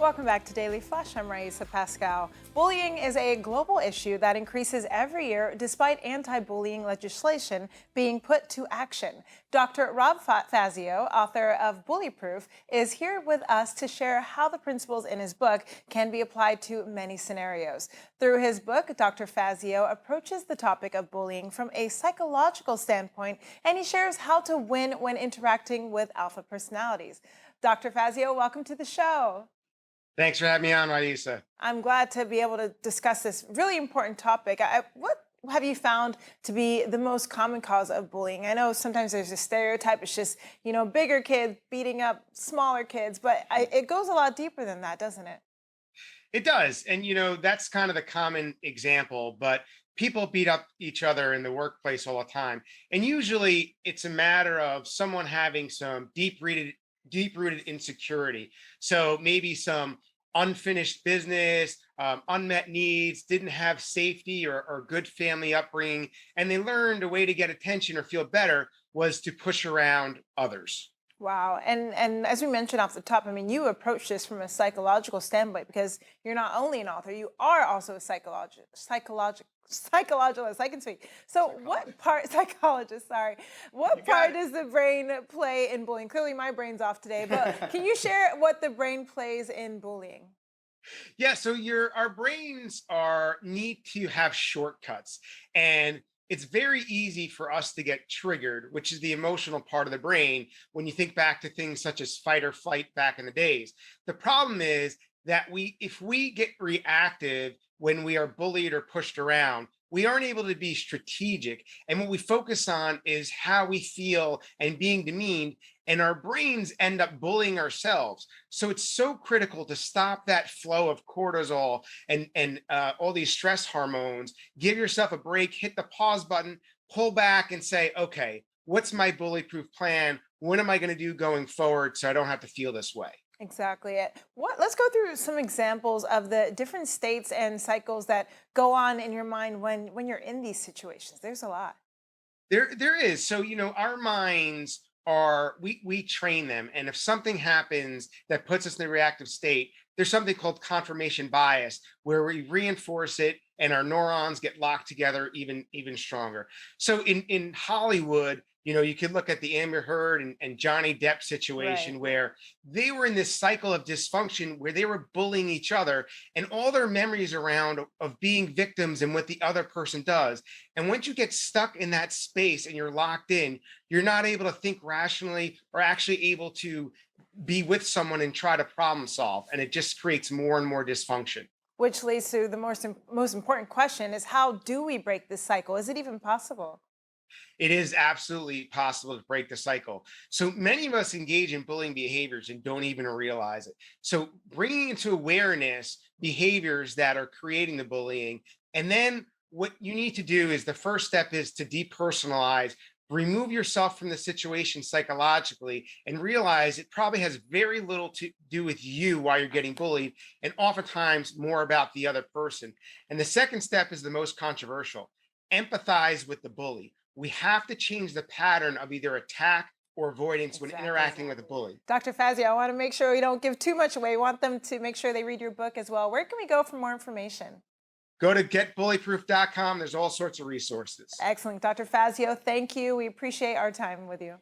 Welcome back to Daily Flash. I'm Riesa Pascal. Bullying is a global issue that increases every year despite anti-bullying legislation being put to action. Dr. Fazio, author of Bullyproof, is here with us to share how the principles in his book can be applied to many scenarios. Through his book, Dr. Fazio approaches the topic of bullying from a psychological standpoint, and he shares how to win when interacting with alpha personalities. Dr. Fazio, welcome to the show. Thanks for having me on, Riesa. I'm glad to be able to discuss this really important topic. What have you found to be the most common cause of bullying? I know sometimes there's a stereotype, it's just, bigger kids beating up smaller kids, but it goes a lot deeper than that, doesn't it? It does. And, that's kind of the common example, but people beat up each other in the workplace all the time. And usually it's a matter of someone having some deep-rooted insecurity. So maybe some unfinished business, unmet needs, didn't have safety or good family upbringing, and they learned a way to get attention or feel better was to push around others. Wow. And as we mentioned off the top, you approach this from a psychological standpoint because you're not only an author, you are also a psychologist, I can speak. So psychologist, sorry. What part does the brain play in bullying? Clearly my brain's off today, but can you share what the brain plays in bullying? Yeah, so our brains are need to have shortcuts, and it's very easy for us to get triggered, which is the emotional part of the brain when you think back to things such as fight or flight back in the days. The problem is that if we get reactive when we are bullied or pushed around, we aren't able to be strategic. And what we focus on is how we feel and being demeaned, and our brains end up bullying ourselves. So it's so critical to stop that flow of cortisol and all these stress hormones. Give yourself a break, hit the pause button, pull back and say, okay, what's my bully-proof plan? What am I going to do going forward so I don't have to feel this way? Exactly it. Let's go through some examples of the different states and cycles that go on in your mind when you're in these situations. There's a lot. There is. So, our minds we train them. And if something happens that puts us in a reactive state, there's something called confirmation bias where we reinforce it and our neurons get locked together even stronger. So in Hollywood, you could look at the Amber Heard and Johnny Depp situation Right. where they were in this cycle of dysfunction where they were bullying each other and all their memories around of being victims and what the other person does. And once you get stuck in that space and you're locked in, you're not able to think rationally or actually able to be with someone and try to problem solve. And it just creates more and more dysfunction. Which leads to the most important question is how do we break this cycle? Is it even possible? It is absolutely possible to break the cycle. So many of us engage in bullying behaviors and don't even realize it. So bringing into awareness behaviors that are creating the bullying. And then what you need to do is the first step is to depersonalize, remove yourself from the situation psychologically, and realize it probably has very little to do with you while you're getting bullied, and oftentimes more about the other person. And the second step is the most controversial: empathize with the bully. We have to change the pattern of either attack or avoidance when interacting with a bully. Dr. Fazio, I want to make sure we don't give too much away. We want them to make sure they read your book as well. Where can we go for more information? Go to getbullyproof.com. There's all sorts of resources. Excellent. Dr. Fazio, thank you. We appreciate our time with you.